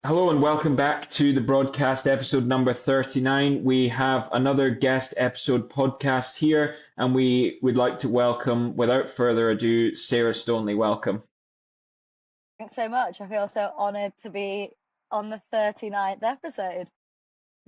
Hello and welcome back to the broadcast episode number 39. We have another guest episode podcast here, and we would like to welcome, without further ado, Sarah Stoneley. Welcome. Thanks so much. I feel so honored to be on the 39th episode.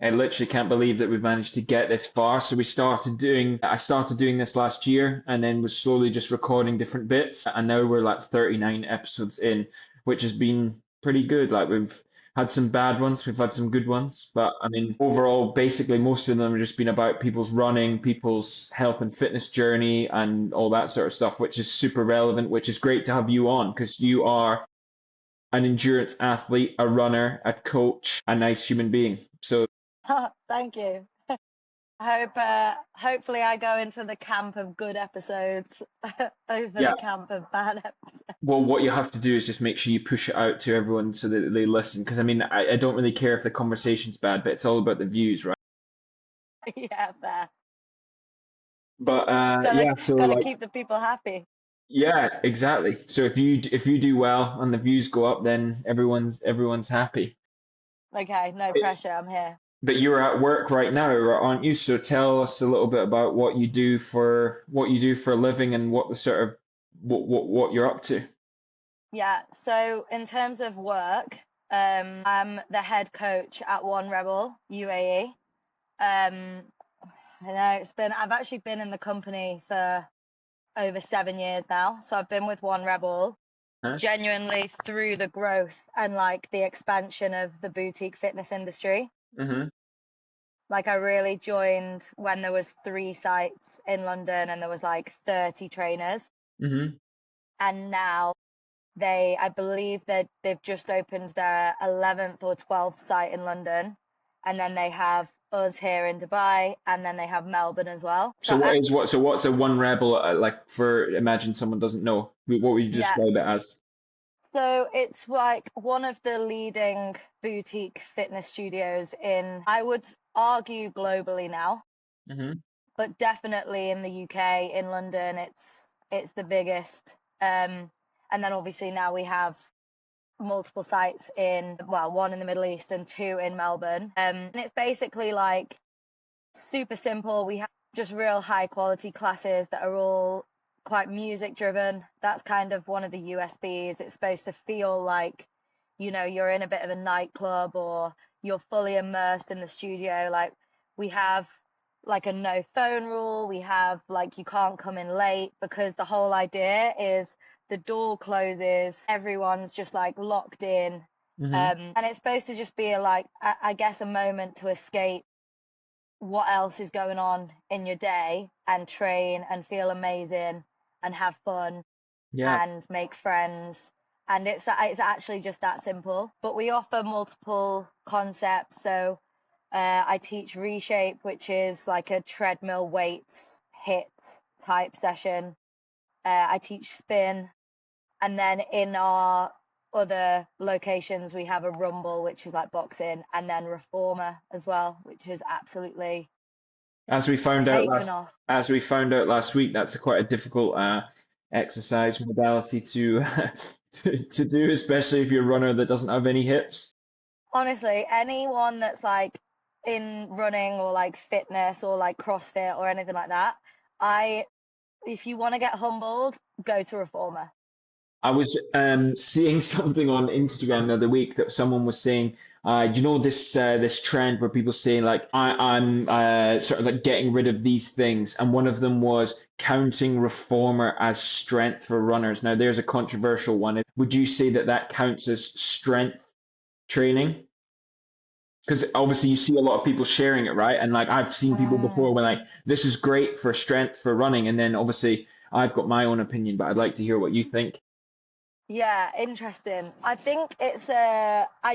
I literally can't believe that we've managed to get this far. So I started doing this last year and then was slowly just recording different bits. And now we're like 39 episodes in, which has been pretty good. Like we've had some bad ones, we've had some good ones. But I mean, overall, basically most of them have just been about people's running, people's health and fitness journey and all that sort of stuff, which is super relevant, which is great to have you on because you are an endurance athlete, a runner, a coach, a nice human being. So Thank you. Hopefully I go into the camp of good episodes over yeah, the camp of bad episodes. well, what you have to do is just make sure you push it out to everyone so that they listen. Because I mean, I don't really care if the conversation's bad, but it's all about the views, right? Yeah, fair. But Gotta yeah, so gotta like, keep the people happy. yeah, exactly. So if you do well and the views go up, then everyone's happy. Okay, no pressure, I'm here. But you're at work right now, aren't you? So tell us a little bit about what you do for a living and what the sort of what you're up to. Yeah, so in terms of work, I'm the head coach at 1Rebel UAE. Um, I know I've actually been in the company for over 7 years now. So I've been with 1Rebel Huh? genuinely through the growth and like the expansion of the boutique fitness industry. Mm-hmm. Like I really joined when there was 3 sites in London and there was like 30 trainers. Mm-hmm. And now I believe that they've just opened their 11th or 12th site in London. And then they have us here in Dubai and then they have Melbourne as well. So what's a 1Rebel like for imagine someone doesn't know. What would you Yeah, describe it as? so it's like one of the leading boutique fitness studios in, I would argue globally now, Mm-hmm. but definitely in the UK, in London, it's the biggest. And then obviously now we have multiple sites in, well, one in the Middle East and two in Melbourne. And it's basically like super simple. We have just real high quality classes that are all quite music driven. That's kind of one of the USBs. It's supposed to feel like, you're in a bit of a nightclub or you're fully immersed in the studio. Like we have like a no phone rule. We have like you can't come in late because the whole idea is the door closes, everyone's just like locked in. Mm-hmm. And it's supposed to just be like, I guess, a moment to escape what else is going on in your day and train and feel amazing and have fun Yeah. and make friends. And it's actually just that simple. But we offer multiple concepts. So I teach reshape, which is like a treadmill weights hit type session. I teach spin, and then in our other locations we have a rumble, which is like boxing, and then reformer as well, which is absolutely As we found out taken last off. as we found out last week, that's quite a difficult exercise modality to, to do, especially if you're a runner that doesn't have any hips. Honestly, anyone that's like in running or like fitness or like CrossFit or anything like that, I if you want to get humbled, go to reformer. I was seeing something on Instagram the other week that someone was saying, you know this trend where people say like I'm sort of like getting rid of these things, and one of them was counting reformer as strength for runners. Now there's a controversial one. Would you say that that counts as strength training? Because obviously you see a lot of people sharing it, right? And like I've seen people Mm. before when like this is great for strength for running, and then obviously I've got my own opinion, but I'd like to hear what you think. Yeah, interesting. I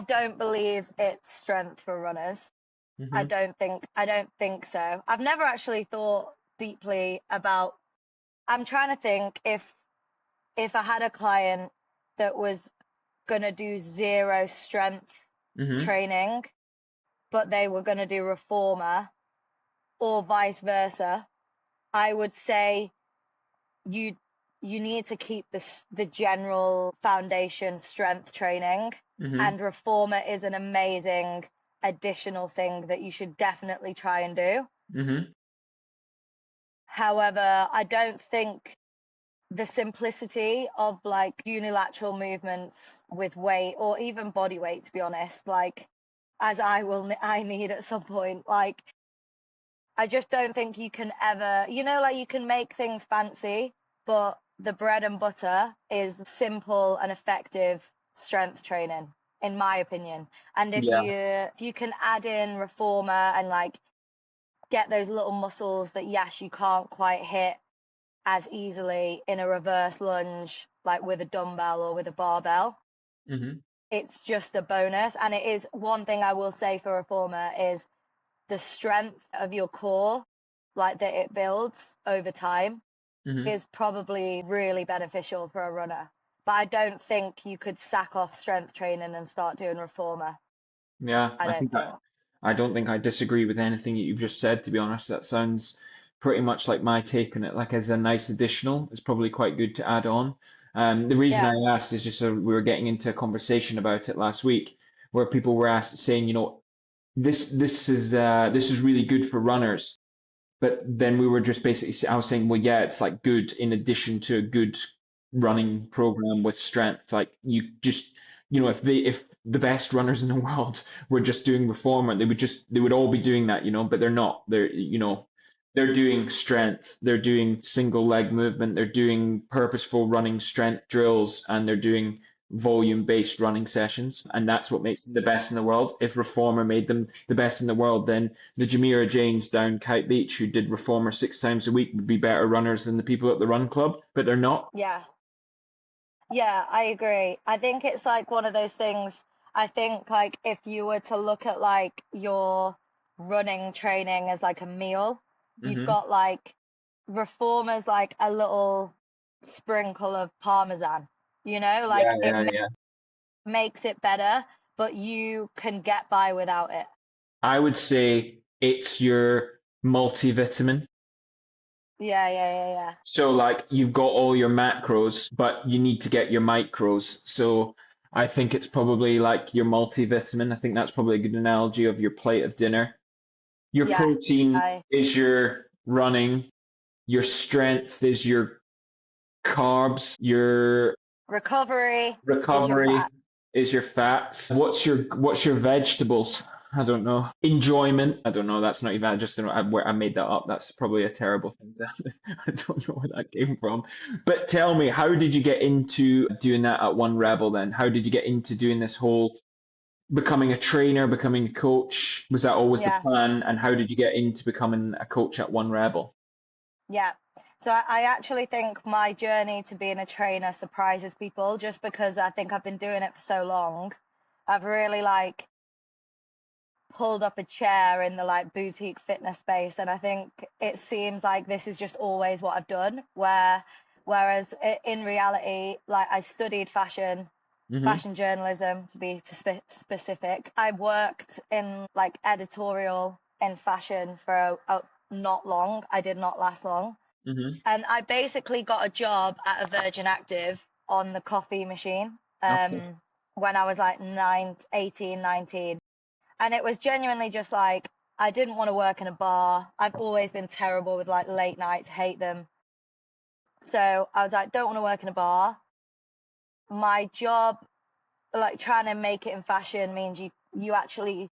don't believe it's strength for runners. Hmm. I don't think so. I've never actually thought deeply about, I'm trying to think if I had a client that was gonna do zero strength Hmm. training, but they were gonna do reformer or vice versa, I would say you you need to keep the general foundation strength training, Mm-hmm. and Reformer is an amazing additional thing that you should definitely try and do. Mm-hmm. However, I don't think the simplicity of like unilateral movements with weight or even body weight, to be honest, like as I need at some point, like I just don't think you can ever, like you can make things fancy, but the bread and butter is simple and effective strength training, in my opinion. And if Yeah. you can add in Reformer and like get those little muscles that yes, you can't quite hit as easily in a reverse lunge, like with a dumbbell or with a barbell, Mm-hmm. it's just a bonus. And it is one thing I will say for Reformer is the strength of your core, like that it builds over time, Mm-hmm. is probably really beneficial for a runner. But I don't think you could sack off strength training and start doing Reformer. Yeah, I don't think. I don't think I disagree with anything that you've just said, to be honest. That sounds pretty much like my take on it. Like as a nice additional, it's probably quite good to add on. The reason Yeah, I asked is just so we were getting into a conversation about it last week, where people were saying, this is really good for runners. But then we were just basically, I was saying, well, yeah, it's like good in addition to a good running program with strength. Like you just, if the best runners in the world were just doing reformer, they would all be doing that, but they're not. They're doing strength, they're doing single leg movement, they're doing purposeful running strength drills, and they're doing volume based running sessions. And that's what makes them the best in the world. If reformer made them the best in the world, then the Jamira Janes down Kite Beach who did reformer 6 times a week would be better runners than the people at the run club, but they're not. yeah. Yeah, I agree. I think it's like one of those things. I think like if you were to look at like your running training as like a meal, you've Hmm. got like Reformers like a little sprinkle of Parmesan, Yeah, like it yeah, yeah. makes it better, but you can get by without it. I would say it's your multivitamin. Yeah, yeah, yeah, yeah. So like you've got all your macros, but you need to get your micros. So I think it's probably like your multivitamin. I think that's probably a good analogy of your plate of dinner. Your Yeah. protein I is your running, your strength is your carbs, your recovery is your recovery fat. is your fats. What's your vegetables? I don't know. Enjoyment. I don't know. That's not even. I just don't know. I made that up. That's probably a terrible thing to. I don't know where that came from. But tell me, how did you get into doing that at 1Rebel then? How did you get into doing this whole becoming a trainer, becoming a coach? Was that always the Yeah. plan? And how did you get into becoming a coach at 1Rebel? Yeah. So I actually think my journey to being a trainer surprises people just because I think I've been doing it for so long. I've really like pulled up a chair in the like boutique fitness space, and I think it seems like this is just always what I've done, whereas in reality, like I studied Hmm. fashion journalism to be specific. I worked in like editorial in fashion for not long. I did not last long. Hmm. And I basically got a job at a Virgin Active on the coffee machine Okay. when I was like 18, 19. And it was genuinely just like, I didn't want to work in a bar. I've always been terrible with like late nights, hate them. So I was like, don't want to work in a bar. My job, like trying to make it in fashion means you actually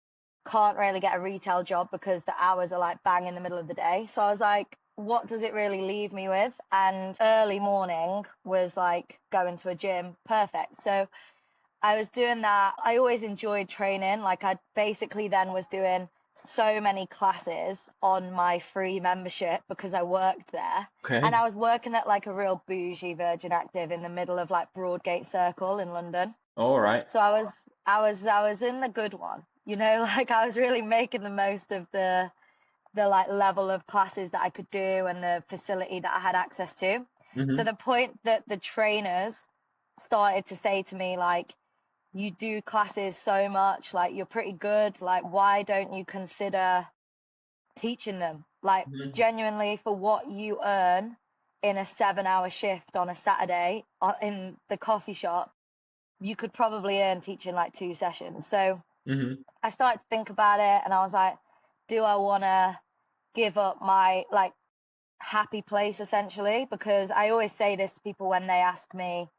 can't really get a retail job because the hours are like bang in the middle of the day. So I was like, what does it really leave me with? And early morning was like going to a gym, perfect. So I was doing that. I always enjoyed training. Like I basically then was doing so many classes on my free membership because I worked there. And Okay. I was working at like a real bougie Virgin Active in the middle of like Broadgate Circle in London. All right. So I was in the good one, like I was really making the most of the like level of classes that I could do and the facility that I had access to. To Hmm. the point that the trainers started to say to me like, you do classes so much, like you're pretty good, like why don't you consider teaching them? Like Hmm. genuinely for what you earn, in a 7-hour shift on a Saturday in the coffee shop, you could probably earn teaching like 2 sessions. So Mm-hmm. I started to think about it, and I was like, do I want to give up my like happy place essentially? Because I always say this to people when they ask me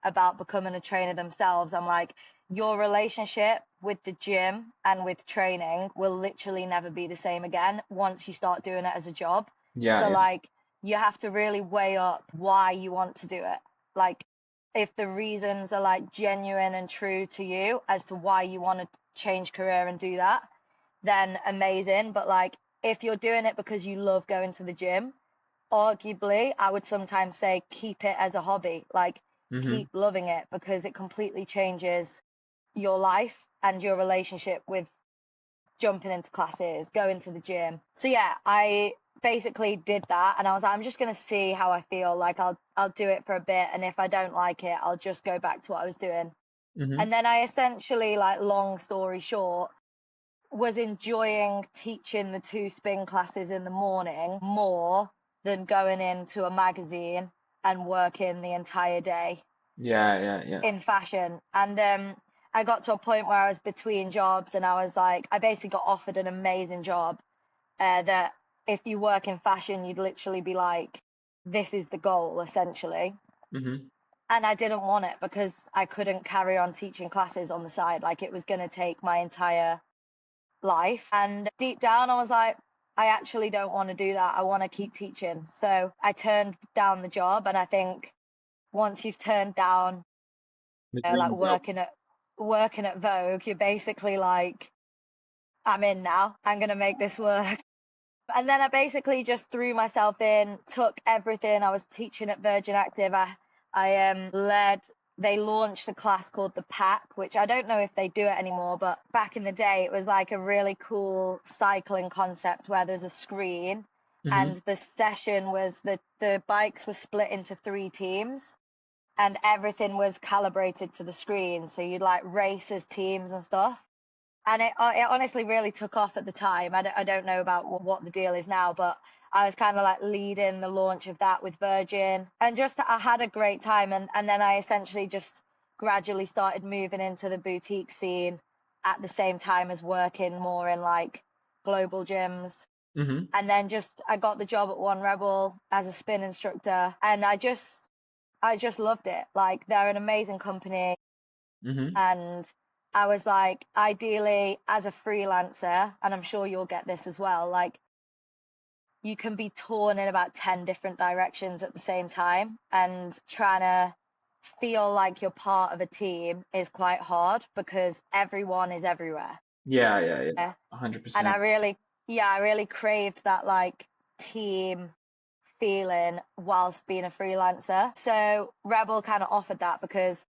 about becoming a trainer themselves. I'm like, your relationship with the gym and with training will literally never be the same again once you start doing it as a job. Yeah, So yeah. like, you have to really weigh up why you want to do it. Like, if the reasons are like genuine and true to you as to why you want to change career and do that, then amazing. But like, if you're doing it because you love going to the gym, arguably, I would sometimes say keep it as a hobby. Like, Mm-hmm. keep loving it, because it completely changes your life and your relationship with jumping into classes, going to the gym. So yeah, I basically did that, and I was like, I'm just gonna see how I feel. Like, I'll do it for a bit, and if I don't like it, I'll just go back to what I was doing. Mm-hmm. And then I essentially, like, long story short, was enjoying teaching the 2 spin classes in the morning more than going into a magazine and working the entire day Yeah, yeah, yeah. in fashion. And I got to a point where I was between jobs, and I was like, I basically got offered an amazing job that if you work in fashion, you'd literally be like, this is the goal, essentially. Mm-hmm. And I didn't want it because I couldn't carry on teaching classes on the side. Like, it was going to take my entire life. And deep down, I was like, I actually don't want to do that. I want to keep teaching. So I turned down the job. And I think once you've turned down, The like, dream job. working at Vogue, you're basically like, I'm in now. I'm going to make this work. And then I basically just threw myself in, took everything. I was teaching at Virgin Active. I led, they launched a class called the Pack, which I don't know if they do it anymore, but back in the day, it was like a really cool cycling concept where there's a screen, Mm-hmm. and the session was the bikes were split into 3 teams, and everything was calibrated to the screen. So you'd like race as teams and stuff. And it honestly really took off at the time. I don't know about what the deal is now, but I was kind of like leading the launch of that with Virgin, and just I had a great time. And then I essentially just gradually started moving into the boutique scene at the same time as working more in like global gyms. Mm-hmm. And then just I got the job at 1Rebel as a spin instructor, and I just loved it. Like, they're an amazing company. Mm-hmm. And I was like, ideally, as a freelancer, and I'm sure you'll get this as well, like, you can be torn in about 10 different directions at the same time, and trying to feel like you're part of a team is quite hard because everyone is everywhere. Yeah, yeah, yeah. Yeah. hundred And percent. I really craved that like team feeling whilst being a freelancer. So Rebel kind of offered that, because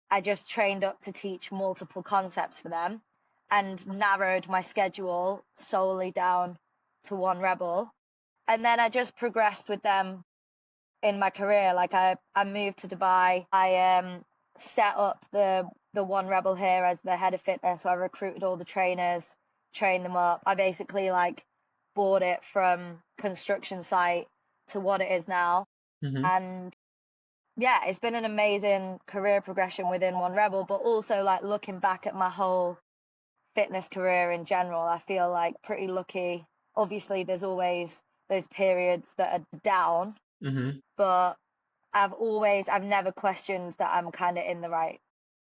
I just trained up to teach multiple concepts for them and narrowed my schedule solely down to 1Rebel. And then I just progressed with them in my career. Like, I moved to Dubai. I set up the 1Rebel here as the head of fitness. So I recruited all the trainers, trained them up. I basically like bought it from construction site to what it is now. Mm-hmm. And yeah, it's been an amazing career progression within 1Rebel, but also like looking back at my whole fitness career in general, I feel like pretty lucky. Obviously, there's always those periods that are down, Mm-hmm. but I've never questioned that I'm kind of in the right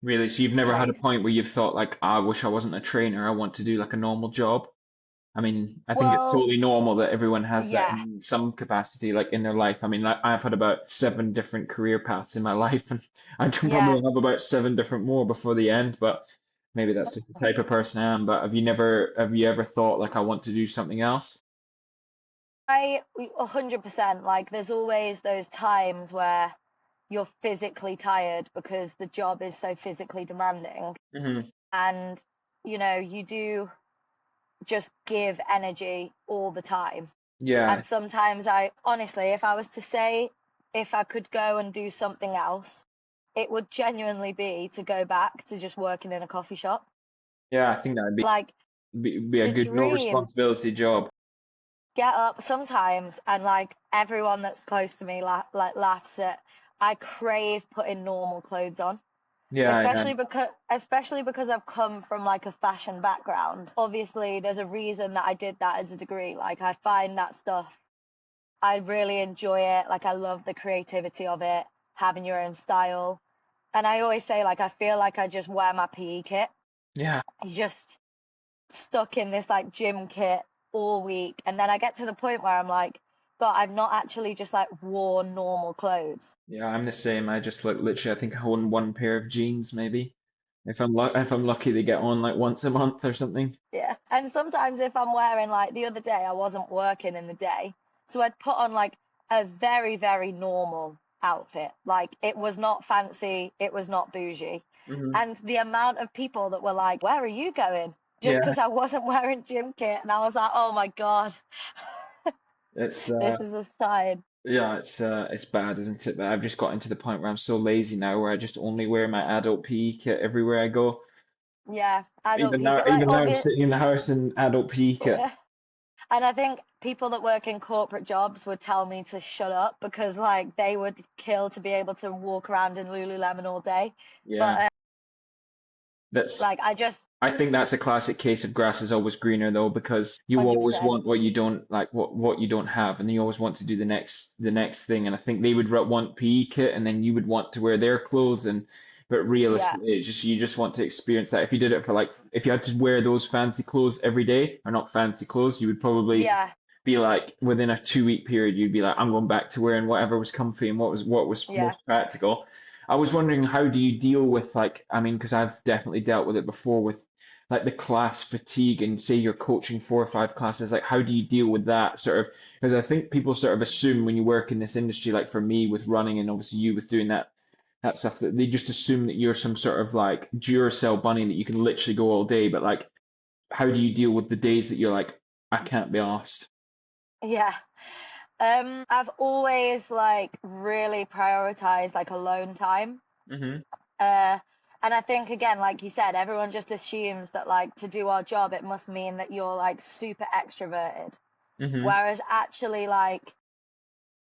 Really? So you've never had a place. point where you've thought like, I wish I wasn't a trainer. I want to do like a normal job. I mean, I think it's Well, totally normal that everyone has that yeah, in some capacity, like in their life. I mean, like, I've had about 7 different career paths in my life, and I do probably yeah. have about 7 different more before the end. But maybe that's just the type of person I am. But have you ever thought like, I want to do something else? 100%. Like, there's always those times where you're physically tired because the job is so physically demanding. Hmm. And, you do just give energy all the time. Yeah, And sometimes I honestly, if I was to say, if I could go and do something else, it would genuinely be to go back to just working in a coffee shop. yeah, I think that would Like, be a the good no dream. responsibility job. get up sometimes and like everyone that's close to me laughs at I crave putting normal clothes on. Yeah, yeah, Especially because I've come from like a fashion background. Obviously, there's a reason that I did that as a degree. Like I find that stuff, I really enjoy it. Like I love the creativity of it, having your own style. And I always say like I feel like I just wear my PE kit. yeah. It's just stuck in this like gym kit all week. And then I get to the point where I'm like, God, I've not actually just like worn normal clothes. Yeah, I'm the same. I just like literally, I think I own one pair of jeans maybe. If I'm lucky, they get on like once a month or something. Yeah. And sometimes if I'm wearing like the other day, I wasn't working in the day. So I'd put on like a very, very normal outfit. Like it was not fancy, it was not bougie. Hmm. And the amount of people that were like, where are you going? Just Yeah, because I wasn't wearing gym kit. And I was like, oh my God, it's this is a sign. yeah, it's bad, isn't it? But I've just gotten to the point where I'm so lazy now, where I just only wear my adult PE kit everywhere I go. Yeah, adult PK. Like Even now, I'm obvious. sitting in the house in adult PE kit. Yeah. And I think people that work in corporate jobs would tell me to shut up because like they would kill to be able to walk around in Lululemon all day. Yeah, But that's like I just I think that's a classic case of grass is always greener though, because you always 100%. want what you don't like, what you don't have, and you always want to do the next thing. And I think they would want PE kit, and then you would want to wear their clothes. And but Yeah. realistically, it's just you just want to experience that. If you did it for like, if you had to wear those fancy clothes every day, or not fancy clothes, you would probably Yeah. be like within a 2 week period, you'd be like, I'm going back to wearing whatever was comfy and what was Yeah. most practical. I was wondering, how do you deal with like, I mean, because I've definitely dealt with it before with like the class fatigue, and say you're coaching 4 or 5 classes, like how do you deal with that sort of, because I think people sort of assume when you work in this industry, like for me with running and obviously you with doing that stuff, that they just assume that you're some sort of like Duracell bunny that you can literally go all day. But like, how do you deal with the days that you're like, I can't be asked? Yeah. I've always like really prioritized like alone time. Hmm. Uh, and I think again, like you said, everyone just assumes that like to do our job, it must mean that you're like super extroverted. Hmm. Whereas actually, like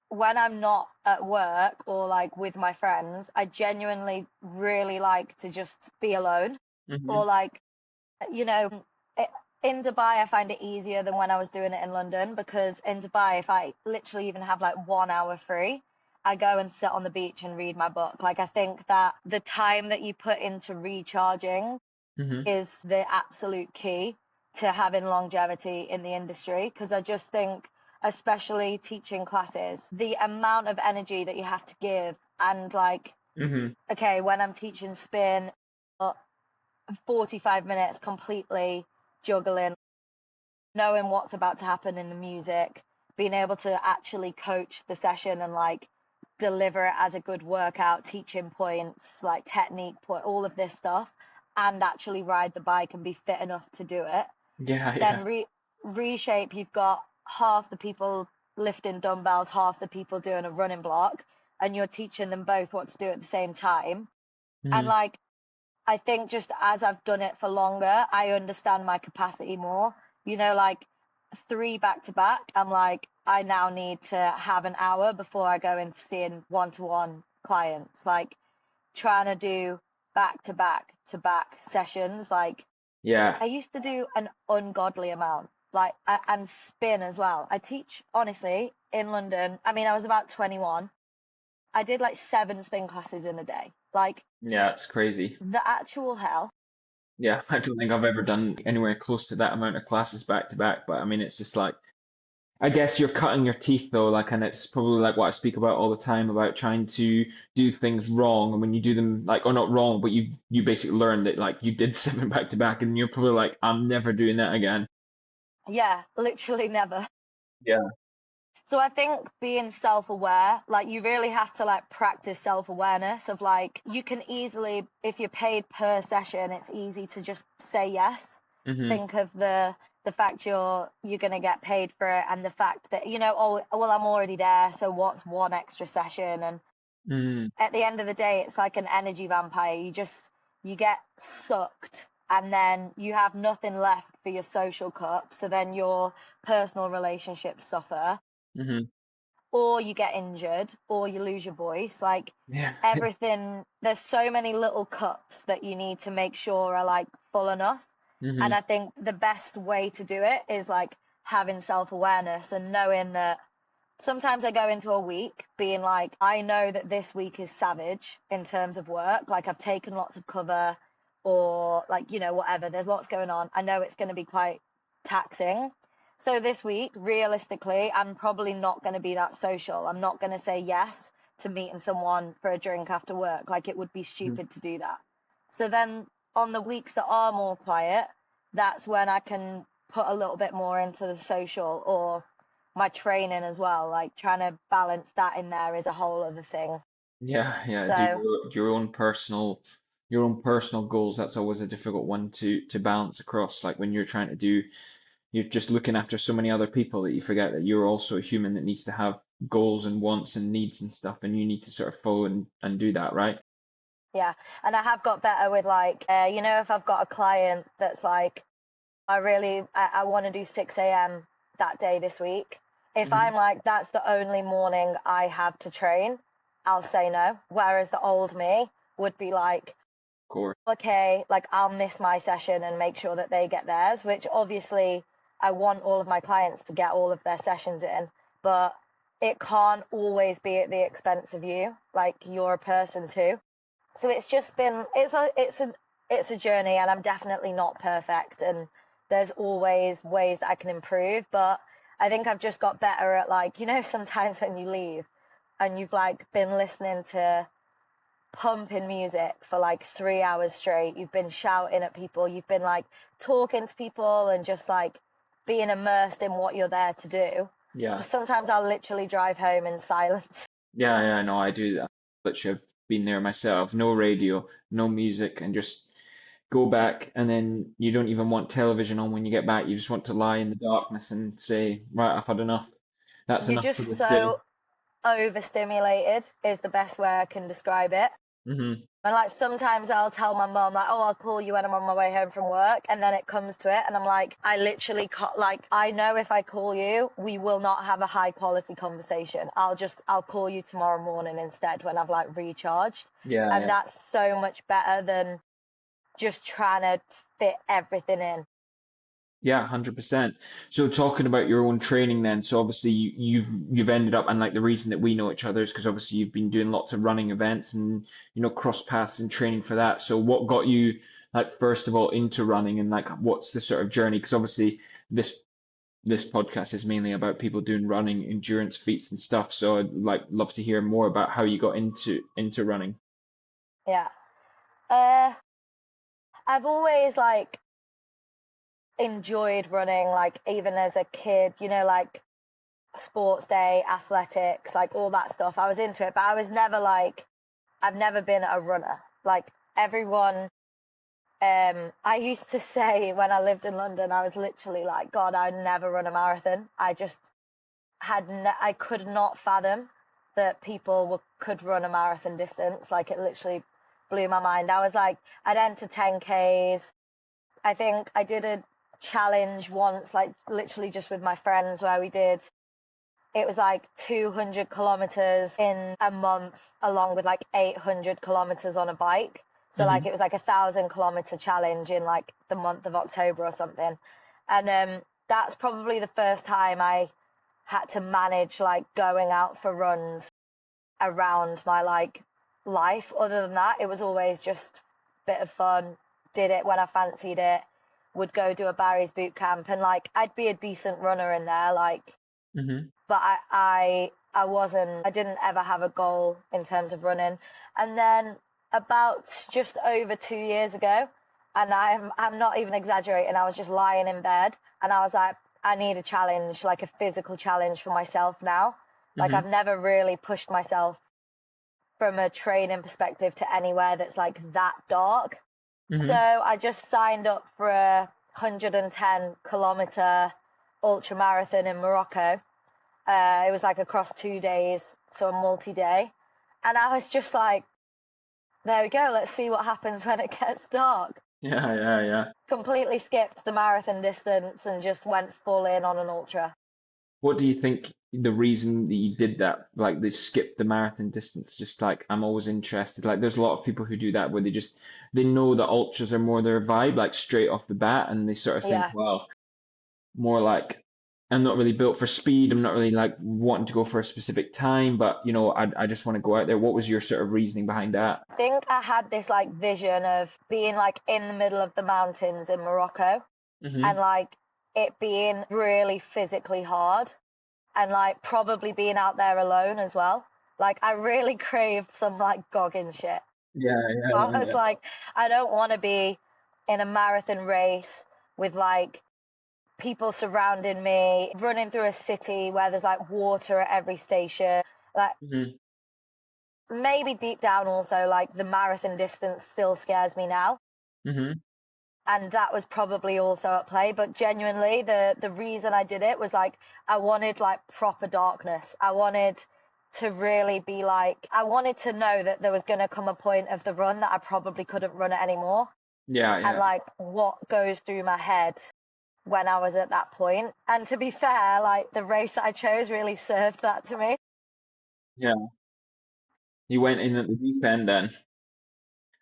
when I'm not at work or like with my friends, I genuinely really like to just be alone. Hmm. Or like, you know, it, in Dubai, I find it easier than when I was doing it in London because in Dubai, if I literally even have like 1 hour free, I go and sit on the beach and read my book. Like, I think that the time that you put into recharging Hmm. is the absolute key to having longevity in the industry. Because I just think, especially teaching classes, the amount of energy that you have to give, and like, Hmm. okay, when I'm teaching spin, 45 minutes completely juggling, knowing what's about to happen in the music, being able to actually coach the session and like deliver it as a good workout, teaching points, like technique point, all of this stuff, and actually ride the bike and be fit enough to do it. Yeah, yeah. Then reshape, you've got half the people lifting dumbbells, half the people doing a running block, and you're teaching them both what to do at the same time. And Mm. like I think just as I've done it for longer, I understand my capacity more. Like 3 back to back, I'm like, I now need to have an hour before I go into seeing one-to-one clients. Like trying to do back to back sessions. Like Yeah. I used to do an ungodly amount, like and spin as well. I teach honestly in London. I mean, I was about 21. I did like 7 spin classes in a day. Like Yeah, it's crazy. the actual hell. Yeah, I don't think I've ever done anywhere close to that amount of classes back to back, but I mean, it's just like, I guess you're cutting your teeth though, like, and it's probably like what I speak about all the time about trying to do things wrong, and when you do them like, or not wrong, but you basically learn that like you did seven back to back, and you're probably like, I'm never doing that again. Yeah, literally never. Yeah. So I think being self-aware, like you really have to like practice self-awareness of like you can easily, if you're paid per session, it's easy to just say yes. Hmm. Think of the fact you're gonna get paid for it, and the fact that, oh well, I'm already there, so what's one extra session? And Mm. at the end of the day, it's like an energy vampire. You get sucked. and then you have nothing left for your social cup. So then your personal relationships suffer, Hmm. or you get injured, or you lose your voice. Like Yeah. everything, there's so many little cups that you need to make sure are like full enough. And Hmm. I think the best way to do it is like having self-awareness and knowing that sometimes I go into a week being like, I know that this week is savage in terms of work. Like I've taken lots of cover, or like, whatever. There's lots going on. I know it's going to be quite taxing. So this week, realistically, I'm probably not going to be that social. I'm not going to say yes to meeting someone for a drink after work. Like it would be stupid to do that. So then on the weeks that are more quiet, that's when I can put a little bit more into the social or my training as well. Like trying to balance that in there is a whole other thing. Yeah, yeah. Do So your own personal goals. That's always a difficult one to balance across. Like when you're trying to do, you're just looking after so many other people that you forget that you're also a human that needs to have goals and wants and needs and stuff, and you need to sort of follow and do that, right? yeah, and I have got better with like, if I've got a client that's like, I want to do 6 a.m. that day this week. If Hmm. I'm like, that's the only morning I have to train, I'll say no. Whereas the old me would be like, Of course. okay, like I'll miss my session and make sure that they get theirs, which obviously I want all of my clients to get all of their sessions in, but it can't always be at the expense of you. Like you're a person too. So it's just been it's a journey, and I'm definitely not perfect, and there's always ways that I can improve, but I think I've just got better at like, sometimes when you leave and you've like been listening to pumping music for like 3 hours straight, you've been shouting at people, you've been like talking to people and just like being immersed in what you're there to do. Yeah. Sometimes I'll literally drive home in silence. Yeah, yeah, no, I do that. Literally, I've been there myself. No radio, no music, and just go back. And then you don't even want television on when you get back. You just want to lie in the darkness and say, right, I've had enough. That's You're enough for just this day. so overstimulated is the best way I can describe it. Hmm. And like sometimes I'll tell my mum like, oh, I'll call you when I'm on my way home from work, and then it comes to it, and I'm like, I literally like I know if I call you, we will not have a high quality conversation. I'll call you tomorrow morning instead when I've like recharged, Yeah, and yeah. that's so much better than just trying to fit everything in. Yeah, 100%. So talking about your own training then, so obviously you've ended up, and like the reason that we know each other is because obviously you've been doing lots of running events and cross paths and training for that. So what got you like first of all into running, and like what's the sort of journey? Because obviously this podcast is mainly about people doing running endurance feats and stuff. So I'd like love to hear more about how you got into running. Yeah. Uh, I've always like enjoyed running, like even as a kid, like sports day, athletics, like all that stuff. I was into it, but I was never like, I've never been a runner. Like everyone, I used to say when I lived in London, I was literally like, God, I'd never run a marathon. I just I could not fathom that people could run a marathon distance. Like it literally blew my mind. I was like, I'd enter 10Ks. I think I did a challenge once, like literally just with my friends, where it was like 200 kilometers in a month, along with like 800 kilometers on a bike. So like Hmm. it was like 1,000 kilometer challenge in like the month of October or something. And that's probably the first time I had to manage like going out for runs around my like life. Other than that, it was always just a bit of fun. Did it when I fancied it. Would go do a Barry's boot camp, and like I'd be a decent runner in there, like, Hmm. but I wasn't, I didn't ever have a goal in terms of running. And then about just over 2 years ago, and I'm not even exaggerating, I was just lying in bed and I was like, I need a challenge, like a physical challenge for myself now. Like Hmm. I've never really pushed myself from a training perspective to anywhere that's like that dark. So Hmm. I just signed up for a 110 kilometer ultra marathon in Morocco. It was like across 2 days, so a multi-day. And I was just like, there we go, let's see what happens when it gets dark. Yeah, yeah, yeah. Completely skipped the marathon distance and just went full in on an ultra. What do you think the reason that you did that, like they skipped the marathon distance? Just like I'm always interested. Like there's a lot of people who do that where they know that ultras are more their vibe, like straight off the bat, and they sort of think, Yeah. well, more like I'm not really built for speed. I'm not really like wanting to go for a specific time, but I just want to go out there. What was your sort of reasoning behind that? I think I had this like vision of being like in the middle of the mountains in Morocco and Hmm. like it being really physically hard and like probably being out there alone as well. Like I really craved some like Goggins shit. Yeah, yeah, I was yeah, like, I don't want to be in a marathon race with like people surrounding me, running through a city where there's like water at every station. Like yeah. maybe deep down also like the marathon distance still scares me now. Hmm. Hmm. And that was probably also at play. But genuinely the reason I did it was like I wanted like proper darkness. I wanted to really be like I wanted to know that there was gonna come a point of the run that I probably couldn't run it anymore. Yeah, And yeah, like what goes through my head when I was at that point. And to be fair, like the race that I chose really served that to me. yeah. You went in at the deep end then.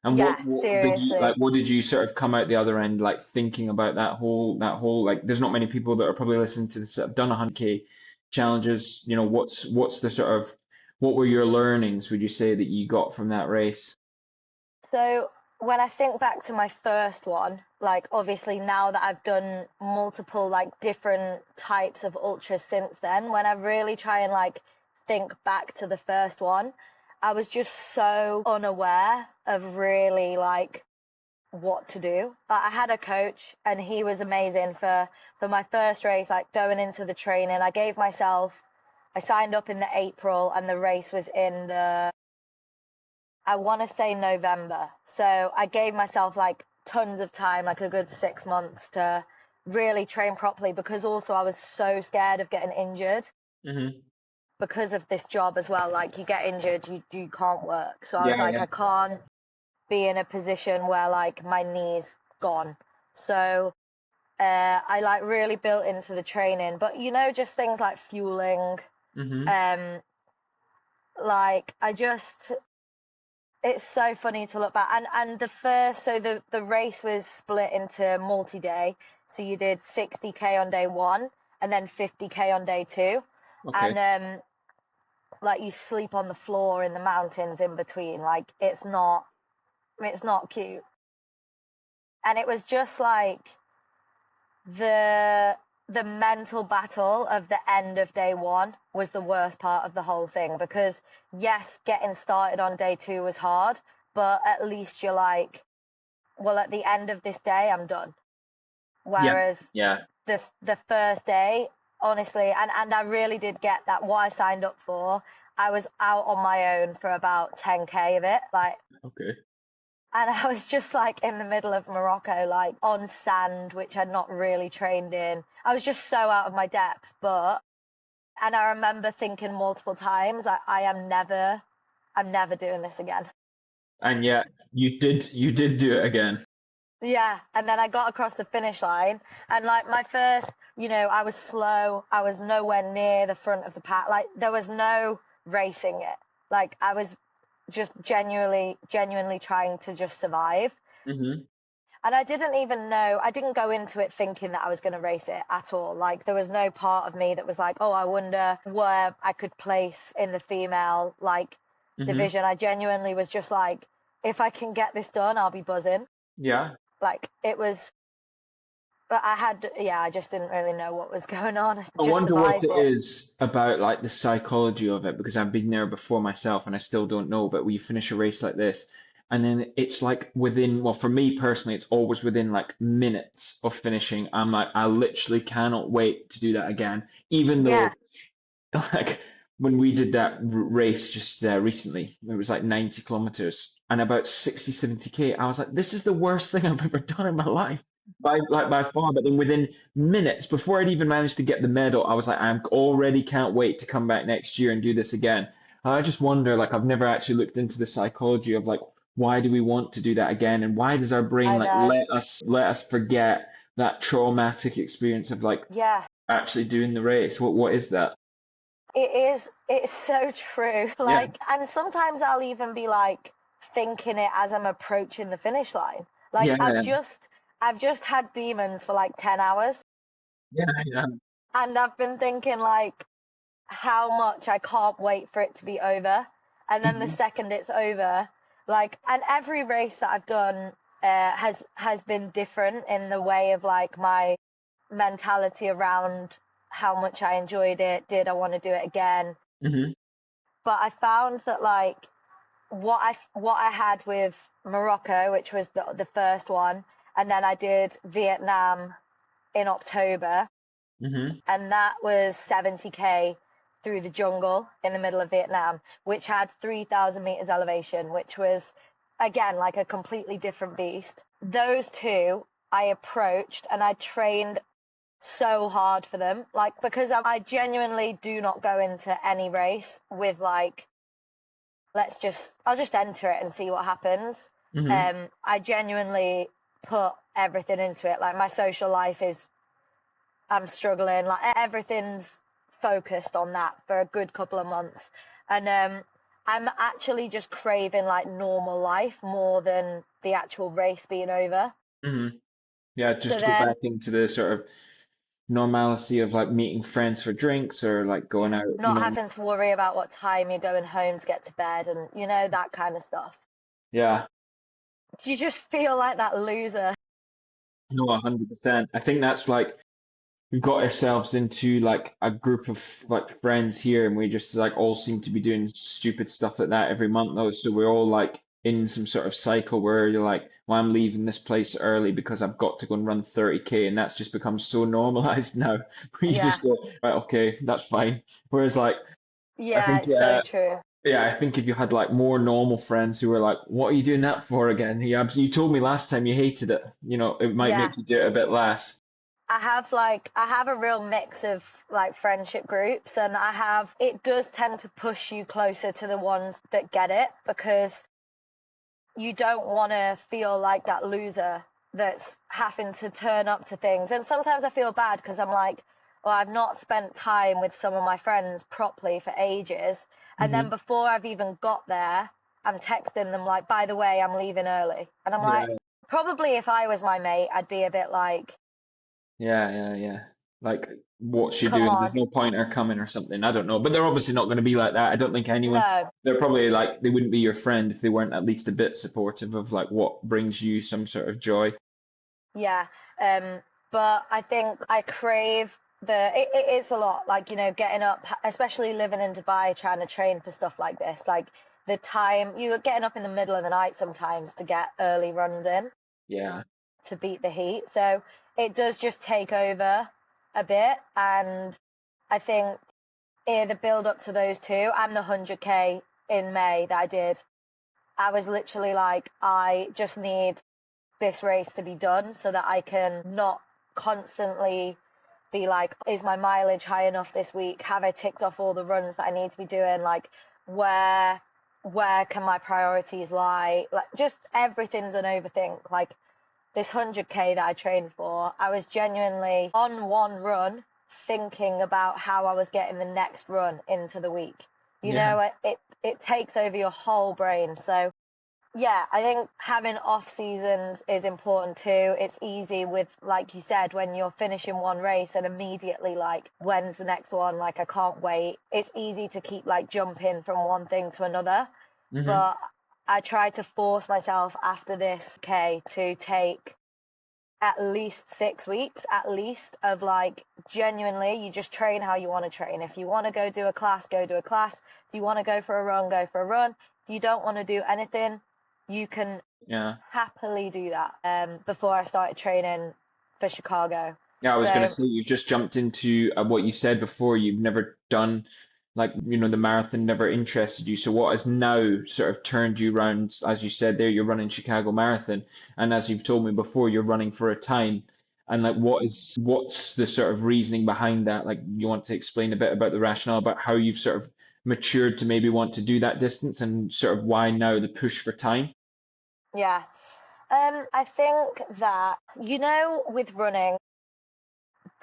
And Yeah, what did you like? seriously. What did you sort of come out the other end like thinking about that whole like? There's not many people that are probably listening to this that have done 100K challenges. What's the sort of what were your learnings? Would you say that you got from that race? So when I think back to my first one, like obviously now that I've done multiple like different types of ultras since then, when I really try and like think back to the first one, I was just so unaware of really like what to do. Like, I had a coach and he was amazing for my first race, like going into the training. I signed up in the April and the race was in the I want to say November. So I gave myself like tons of time, like a good 6 months to really train properly because also I was so scared of getting injured Hmm. because of this job as well. Like you get injured, you can't work. So I was Yeah, like, yeah. I can't be in a position where like my knee's gone. So I like really built into the training, but just things like fueling, Hmm. um, like it's so funny to look back and the race was split into multi-day, so you did 60K on day one and then 50K on day two, Okay. and like you sleep on the floor in the mountains in between, like it's not cute, and it was just like the the mental battle of the end of day one was the worst part of the whole thing because yes, getting started on day two was hard, but at least you're like, well, at the end of this day, I'm done. Yeah, Whereas yeah. the first day, honestly, and I really did get that. What I signed up for, I was out on my own for about 10K of it, like, Okay. and I was just like in the middle of Morocco, like on sand, which I'd not really trained in. I was just so out of my depth, and I remember thinking multiple times, I'm never doing this again. And yet you did do it again. Yeah, and then I got across the finish line, and like my first, I was slow. I was nowhere near the front of the pack. Like there was no racing it. Like I was just genuinely trying to just survive. Hmm. And I didn't go into it thinking that I was going to race it at all. Like there was no part of me that was like, oh, I wonder where I could place in the female like Hmm. division. I genuinely was just like, if I can get this done, I'll be buzzing. Yeah. Like it was, but yeah, I just didn't really know what was going on. I I just wonder what survived it it. is about like the psychology of it because I've been there before myself and I still don't know. But we finish a race like this, and then it's like well, for me personally, it's always within like minutes of finishing. I'm like, I literally cannot wait to do that again. Even Yeah, though, like, when we did that race just recently, it was like 90 kilometers and about 60, 70K. I was like, this is the worst thing I've ever done in my life by far. But then within minutes, before I'd even managed to get the medal, I was like, I already can't wait to come back next year and do this again. I just wonder, like, I've never actually looked into the psychology of like why do we want to do that again? And why does our brain I like know. let us forget that traumatic experience of like Yeah, actually doing the race? What is that? it is. It's so true. Yeah. Like, and sometimes I'll even be like thinking it as I'm approaching the finish line. Like, Yeah. I've just had demons for like 10 hours, Yeah. Yeah. and I've been thinking like how much I can't wait for it to be over. And then the Hmm. second it's over, like, and every race that I've done has been different in the way of like my mentality around how much I enjoyed it. Did I want to do it again? Hmm. But I found that like what I had with Morocco, which was the first one, and then I did Vietnam in October, Hmm. and that was 70K through the jungle in the middle of Vietnam, which had 3,000 meters elevation, which was again like a completely different beast. Those two I approached and I trained so hard for them, like because I genuinely do not go into any race with like I'll just enter it and see what happens. Hmm. I genuinely put everything into it. Like my social life is, I'm struggling. Like everything's focused on that for a good couple of months, and I'm actually just craving like normal life more than the actual race being over. Hmm. Yeah, So just go then, back into the sort of normalcy of like meeting friends for drinks or like going out, not having to worry about what time you're going home to get to bed, and that kind of stuff. Yeah, You just feel like that loser. no, 100%. I think that's like we've got ourselves into like a group of like friends here, and we just like all seem to be doing stupid stuff like that every month though. So we're all like in some sort of cycle where you're like, well, I'm leaving this place early because I've got to go and run 30K, and that's just become so normalized now. Where you Yeah, just go, right, okay, that's fine. Whereas like I yeah, think it's so true. yeah, I think if you had like more normal friends who were like, "What are you doing that for again?" You told me last time you hated it. It might Yeah, make you do it a bit less. I have a real mix of like friendship groups, and it does tend to push you closer to the ones that get it, because you don't want to feel like that loser that's having to turn up to things. And sometimes I feel bad because I'm like, well, I've not spent time with some of my friends properly for ages. And then Hmm. before I've even got there, I'm texting them like, by the way, I'm leaving early. And I'm like, Yeah, probably if I was my mate, I'd be a bit like, yeah, yeah, yeah. Like, what's she come doing? There's on. no point her coming or something. I don't know, but they're obviously not going to be like that. I don't think anyone. No, They're probably like they wouldn't be your friend if they weren't at least a bit supportive of like what brings you some sort of joy. yeah. Um, but I think I crave it is a lot, like, getting up, especially living in Dubai, trying to train for stuff like this. Like the time you're getting up in the middle of the night sometimes to get early runs in Yeah. to beat the heat. So it does just take over a bit. And I think the build up to those two and the 100K in May that I did, I was literally like, I just need this race to be done so that I can not constantly be like, is my mileage high enough this week? Have I ticked off all the runs that I need to be doing? Like, where where can my priorities lie? Like, just everything's an overthink. Like this 100K that I trained for, I was genuinely on one run thinking about how I was getting the next run into the week. Yeah. It takes over your whole brain. So yeah, I think having off seasons is important too. It's easy with, like you said, when you're finishing one race and immediately like, when's the next one? Like, I can't wait. It's easy to keep like jumping from one thing to another. Hmm. But I try to force myself after this, okay, to take at least 6 weeks, at least, of like genuinely, you just train how you want to train. If you want to go do a class, go do a class. If you want to go for a run, go for a run. If you don't want to do anything, you can Yeah. happily do that. Before I started training for Chicago. Yeah, I was going to So say you just jumped into what you said before. You've never done like, the marathon never interested you. So what has now sort of turned you around? As you said there, you're running Chicago Marathon, and as you've told me before, you're running for a time. And like, what's the sort of reasoning behind that? Like, you want to explain a bit about the rationale about how you've sort of matured to maybe want to do that distance, and sort of why now the push for time? Yeah. I think that, with running,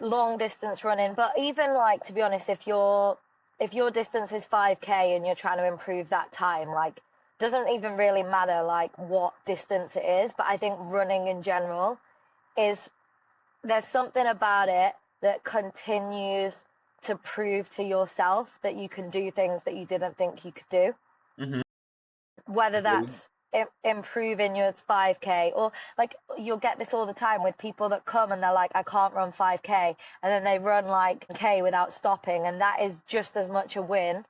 long distance running, but even like, to be honest, if your distance is 5K and you're trying to improve that time, like, doesn't even really matter like what distance it is, but I think running in general is, there's something about it that continues to prove to yourself that you can do things that you didn't think you could do, Hmm. whether that's improving your 5K, or like, you'll get this all the time with people that come and they're like, I can't run 5K, and then they run like K without stopping, and that is just as much a win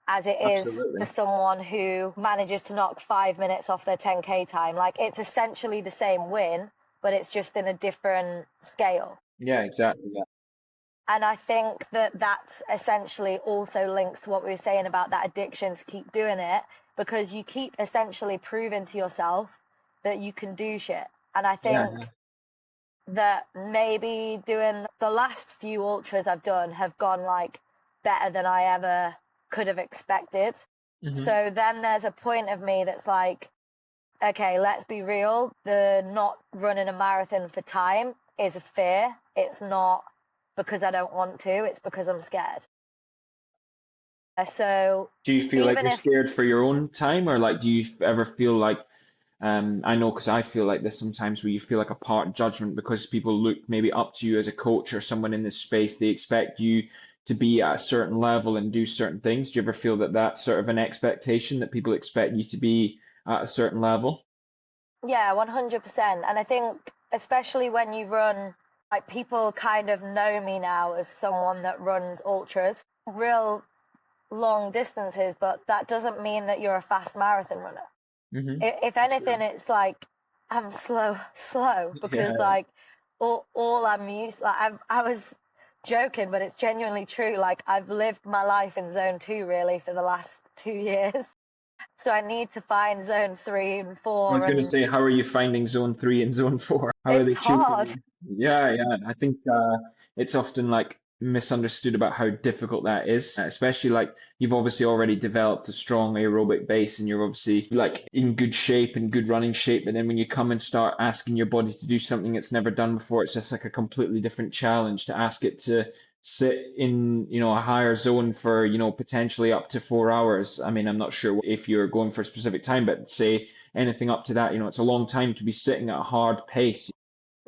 as it is for Absolutely. someone who manages to knock 5 minutes off their 10K time. Like, it's essentially the same win, but it's just in a different scale. Yeah, exactly. Yeah. And I think that that's essentially also links to what we were saying about that addiction to keep doing it, because you keep essentially proving to yourself that you can do shit. And I Yeah. think that maybe doing the last few ultras I've done have gone like better than I ever could have expected. Hmm. So then there's a point of me that's like, okay, let's be real. The not running a marathon for time is a fear. It's not because I don't want to, it's because I'm scared. So Do you feel like even you're if, scared for your own time, or like do you ever feel like I know because I feel like this sometimes where you feel like a part judgment because people look maybe up to you as a coach or someone in this space, they expect you to be at a certain level and do certain things. Do you ever feel that that's sort of an expectation that people expect you to be at a certain level? yeah, 100%. And I think, especially when you run, like, people kind of know me now as someone that runs ultras, real long distances, but that doesn't mean that you're a fast marathon runner. Hmm. If anything, it's like I'm slow, because Yeah. like all I'm used, like, I was joking, but it's genuinely true. Like, I've lived my life in zone 2 really for the last 2 years. So I need to find zone 3 and I 4, was going to and say, how are you finding zone three and zone four? How are it's they treating hard. you? Yeah, yeah. I think it's often like misunderstood about how difficult that is, especially like you've obviously already developed a strong aerobic base and you're obviously like in good shape and good running shape. But then when you come and start asking your body to do something it's never done before, it's just like a completely different challenge to ask it to sit in, a higher zone for, potentially up to 4 hours. I mean, I'm not sure if you're going for a specific time, but say anything up to that, it's a long time to be sitting at a hard pace.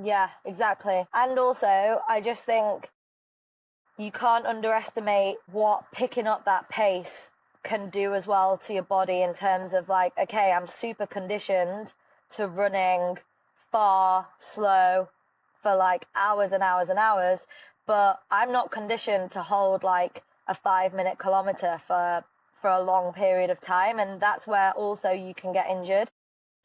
Yeah, exactly. And also, I just think you can't underestimate what picking up that pace can do as well to your body, in terms of like, okay, I'm super conditioned to running far, slow for like hours and hours and hours, but I'm not conditioned to hold like a 5 minute kilometer for a long period of time. And that's where also you can get injured.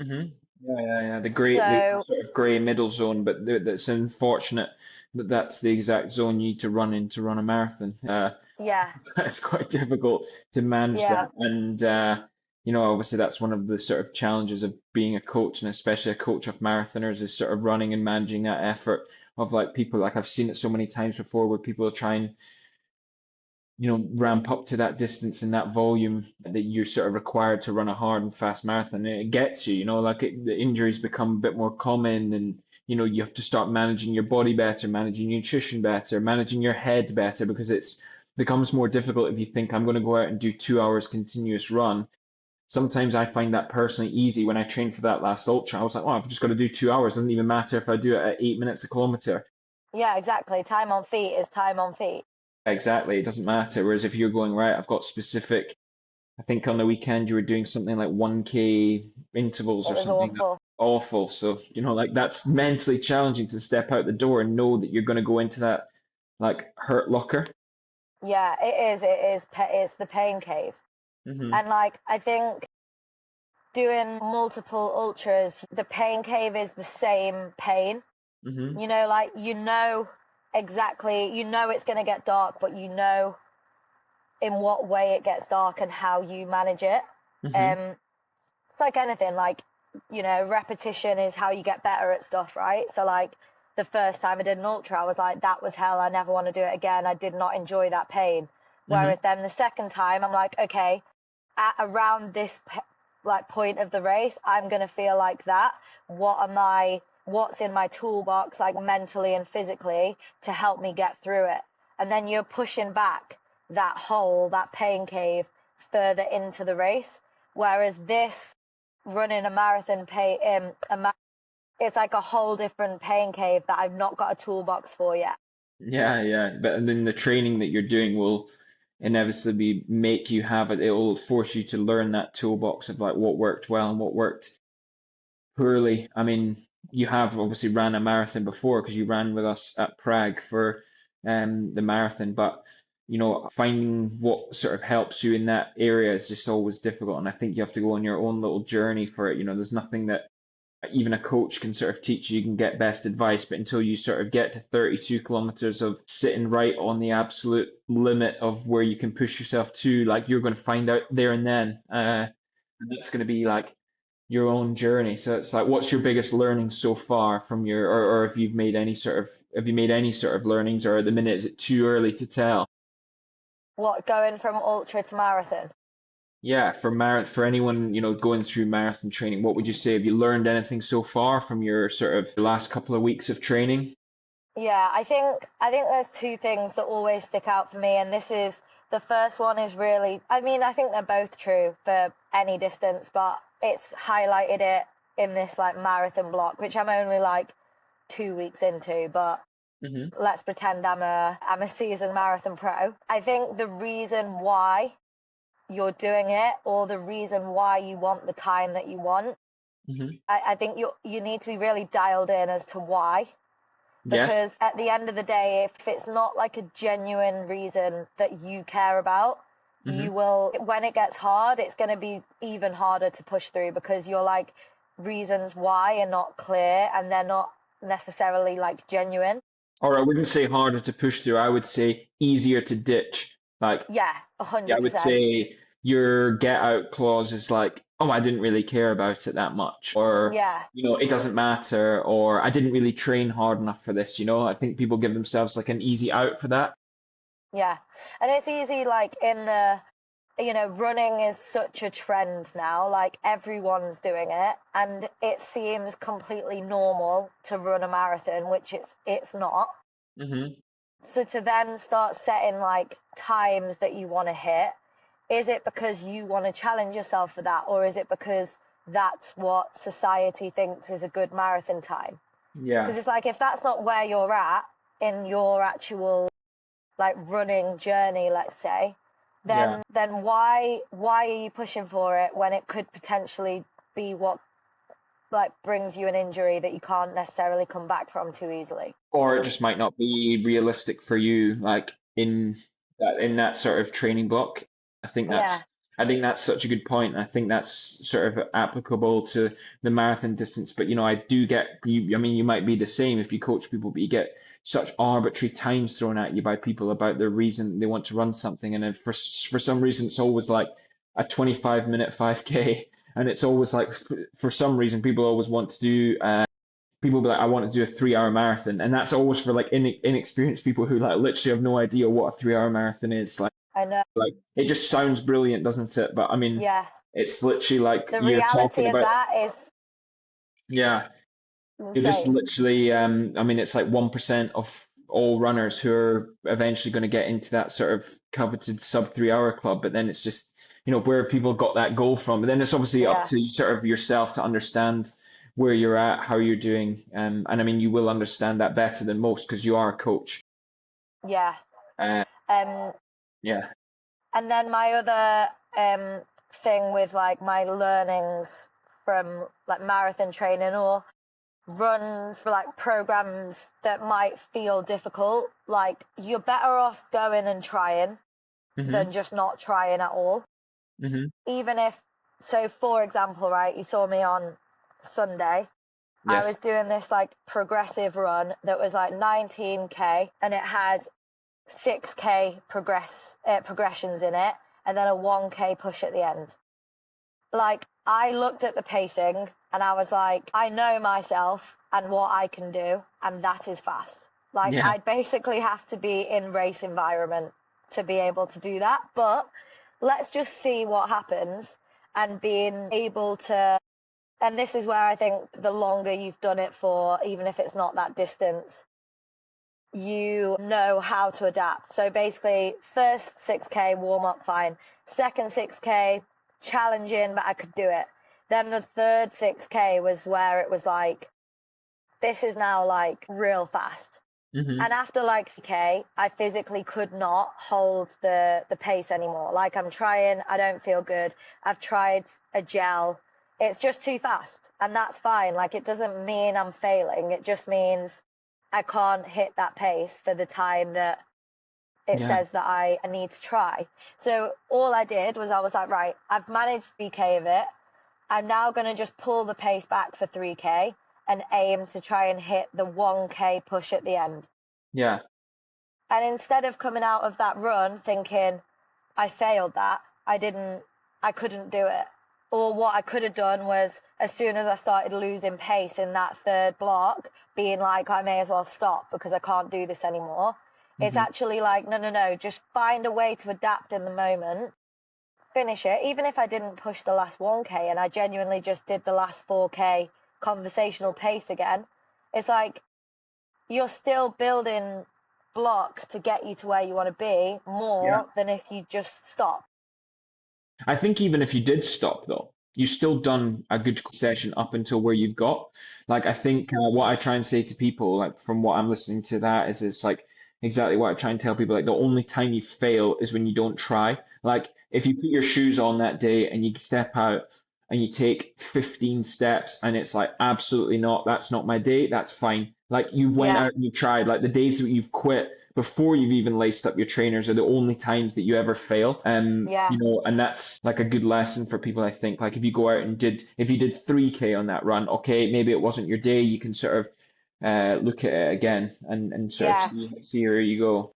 Hmm. Yeah, yeah, yeah. The So sort of grey middle zone, but that's unfortunate that that's the exact zone you need to run in to run a marathon. yeah, It's quite difficult to manage yeah, that, and obviously that's one of the sort of challenges of being a coach, and especially a coach of marathoners, is sort of running and managing that effort of like people. Like I've seen it so many times before, where people are trying ramp up to that distance and that volume that you're sort of required to run a hard and fast marathon. And it gets you, the injuries become a bit more common and, you have to start managing your body better, managing nutrition better, managing your head better because it's becomes more difficult if you think I'm going to go out and do 2 hours continuous run. Sometimes I find that personally easy when I trained for that last ultra. I was like, oh, I've just got to do 2 hours. It doesn't even matter if I do it at 8 minutes a kilometer. yeah, exactly. Time on feet is time on feet. Exactly. It doesn't matter. Whereas if you're going, right, I've got specific, I think on the weekend you were doing something like 1K intervals It or was something awful. awful. So, like that's mentally challenging to step out the door and know that you're going to go into that like hurt locker. Yeah, it is. It is. It's the pain cave. Hmm. And like, I think doing multiple ultras, the pain cave is the same pain. Hmm. Like, exactly, it's going to get dark, but in what way it gets dark and how you manage it. Hmm. Um, it's like anything, like, repetition is how you get better at stuff, right? So like, the first time I did an ultra, I was like, that was hell. I never want to do it again. I did not enjoy that pain. Hmm. Whereas then the second time, I'm like, okay, at around like point of the race, I'm going to feel like that. What's in my toolbox, like mentally and physically, to help me get through it? And then you're pushing back that hole, that pain cave, further into the race. Whereas this running a marathon it's like a whole different pain cave that I've not got a toolbox for yet. Yeah, yeah. But then the training that you're doing will inevitably make you have it. It will force you to learn that toolbox of like what worked well and what worked poorly. I mean, you have obviously ran a marathon before because you ran with us at Prague for the marathon, but finding what sort of helps you in that area is just always difficult. And I think you have to go on your own little journey for it. There's nothing that even a coach can sort of teach you. You can get best advice, but until you sort of get to 32 kilometers of sitting right on the absolute limit of where you can push yourself to, like you're going to find out there and then. And that's going to be like your own journey. So it's like, what's your biggest learning so far from or if you've made any sort of, have you made any sort of learnings, or at the minute, is it too early to tell? What, going from ultra to marathon? Yeah, for anyone, going through marathon training, what would you say? Have you learned anything so far from your sort of last couple of weeks of training? Yeah, I think there's two things that always stick out for me, and the first one is really, I mean, I think they're both true for any distance, but it's highlighted it in this like marathon block, which I'm only like 2 weeks into, but Hmm. let's pretend I'm a seasoned marathon pro. I think the reason why you're doing it, or the reason why you want the time that you want, Hmm. I think you need to be really dialed in as to why. Yes. Because at the end of the day, if it's not like a genuine reason that you care about, Hmm. when it gets hard, it's going to be even harder to push through, because you're like, reasons why are not clear and they're not necessarily like genuine. Or I wouldn't say harder to push through. I would say easier to ditch. Like, Yeah, yeah, I would 100%. say your get out clause is like, oh, I didn't really care about it that much, or Yeah, it doesn't matter, or I didn't really train hard enough for this. I think people give themselves like an easy out for that. yeah. And it's easy, like running is such a trend now, like everyone's doing it, and it seems completely normal to run a marathon, which it's not. Hmm. So to then start setting like times that you want to hit, is it because you want to challenge yourself for that, or is it because that's what society thinks is a good marathon time? Yeah, Because it's like, if that's not where you're at in your actual like running journey, let's say, yeah. then why are you pushing for it when it could potentially be what like brings you an injury that you can't necessarily come back from too easily? Or it just might not be realistic for you, like in that sort of training block. I think Yeah, that's I think that's such a good point. I think that's sort of applicable to the marathon distance. But I do get you. I mean, you might be the same if you coach people, but you get such arbitrary times thrown at you by people about their reason they want to run something, and then for some reason it's always like a 25-minute 5K, and it's always like for some reason people always want to do. People be like, I want to do a 3 hour marathon, and that's always for like inexperienced people who like literally have no idea what a 3 hour marathon is. I know. Like it just sounds brilliant, doesn't it? But I mean, Yeah, it's literally like the you're talking reality of about, that is yeah, you're just insane. literally, I mean, it's like 1% of all runners who are eventually going to get into that sort of coveted sub 3 hour club. But then it's just, where people got that goal from. But then it's obviously up Yeah, to sort of yourself to understand where you're at, how you're doing. And I mean, you will understand that better than most because you are a coach. yeah. Uh, Um, yeah. and then my other thing with like my learnings from like marathon training or runs, like programs that might feel difficult, like you're better off going and trying Hmm. than just not trying at all. Hmm. Even if, so for example, right, you saw me on Sunday. I was Yes. doing this like progressive run that was like 19k, and it had 6k progressions in it, and then a 1k push at the end. Like, I looked at the pacing and I was like, I know myself and what I can do, and that is fast. Like, Yeah. I'd basically have to be in race environment to be able to do that. But let's just see what happens. and being able to, and this is where I think the longer you've done it for, even if it's not that distance, you know how to adapt. So basically, first 6K warm up, fine. Second 6K, challenging, but I could do it. Then the third 6K was where it was like, this is now like real fast. Mm-hmm. And after like 3K, I physically could not hold the pace anymore. Like I'm trying, I don't feel good. I've tried a gel. It's just too fast. And that's fine. Like it doesn't mean I'm failing. It just means I can't hit that pace for the time that it Yeah. says that I need to try. So all I did was I was like, right, I've managed 3K of it. I'm now going to just pull the pace back for 3K and aim to try and hit the 1K push at the end. Yeah. And instead of coming out of that run thinking, I failed that, I couldn't do it. Or what I could have done was, as soon as I started losing pace in that third block, being like, I may as well stop because I can't do this anymore. It's Mm-hmm. actually like, no, just find a way to adapt in the moment, finish it. Even if I didn't push the last 1K and I genuinely just did the last 4K conversational pace again, it's like, you're still building blocks to get you to where you want to be Yeah. more than if you just stop. I think even if you did stop though, you've still done a good session up until where you've got. Like I think what I try and say to people, like from what I'm listening to that, is it's like exactly what I try and tell people. Like the only time you fail is when you don't try. Like if you put your shoes on that day and you step out and you take 15 steps and it's like absolutely not, that's not my day, that's fine. Like you've went Yeah, out and you tried. Like the days that you've quit before you've even laced up your trainers are the only times that you ever fail. yeah, And that's like a good lesson for people, I think. Like if you go out and if you did 3K on that run, okay, maybe it wasn't your day, you can sort of look at it again and sort of yeah. see where you go.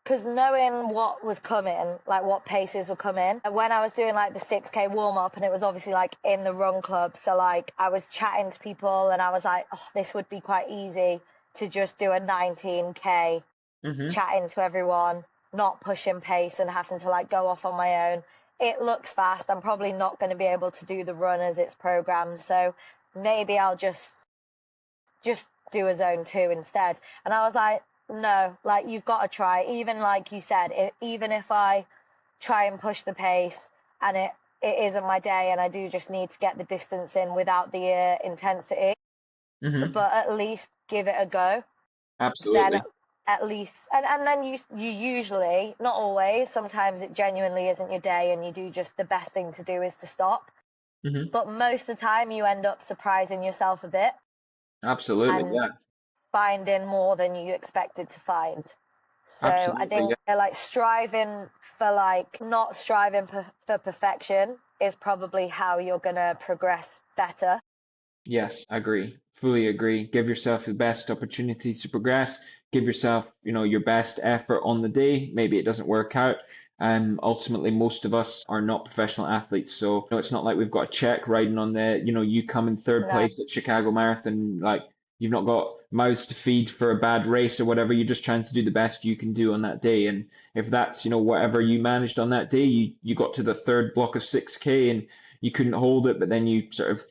Because knowing what was coming, like what paces were coming, and when I was doing like the 6K warm up, and it was obviously like in the run club, so like I was chatting to people, and I was like, oh, this would be quite easy to just do a 19K, Hmm. chatting to everyone, not pushing pace and having to like go off on my own. It looks fast. I'm probably not going to be able to do the run as it's programmed, so maybe I'll just do a zone 2 instead. And I was like, no, like you've got to try. Even like you said, even if I try and push the pace and it isn't my day and I do just need to get the distance in without the intensity, Hmm. but at least give it a go. Then Absolutely. at least, and then you usually, not always, sometimes it genuinely isn't your day and you do just the best thing to do is to stop. Hmm. But most of the time you end up surprising yourself a bit Absolutely. and Yeah. finding more than you expected to find. So I Absolutely. think like striving for like not striving for perfection is probably how you're gonna progress better. Yes, I agree. Fully agree. Give yourself the best opportunity to progress. Give yourself, your best effort on the day. Maybe it doesn't work out. Ultimately, most of us are not professional athletes, so it's not like we've got a check riding on you come in third No, place at Chicago Marathon, like you've not got mouths to feed for a bad race or whatever. You're just trying to do the best you can do on that day. And if that's, whatever you managed on that day, you got to the third block of 6K and you couldn't hold it, but then you sort of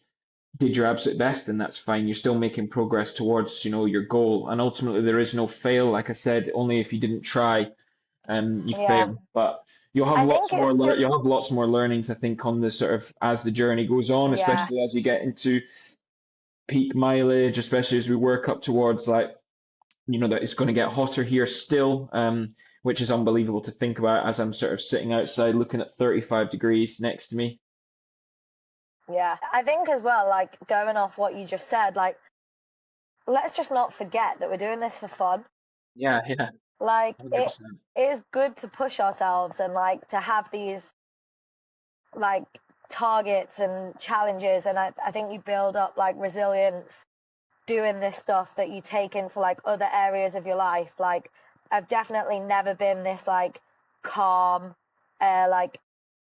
did your absolute best, and that's fine. You're still making progress towards, your goal. And ultimately, there is no fail. Like I said, only if you didn't try, you yeah. fail. But you'll have I lots think more. it's just You'll have lots more learnings, I think, on the sort of as the journey goes on, yeah, especially as you get into peak mileage, especially as we work up towards like, that it's going to get hotter here still, which is unbelievable to think about as I'm sort of sitting outside looking at 35 degrees next to me. yeah. I think as well, like going off what you just said, like let's just not forget that we're doing this for fun. Yeah, yeah, Like it 100%. is good to push ourselves and like to have these like targets and challenges, and I think you build up like resilience doing this stuff that you take into like other areas of your life. Like I've definitely never been this like calm, like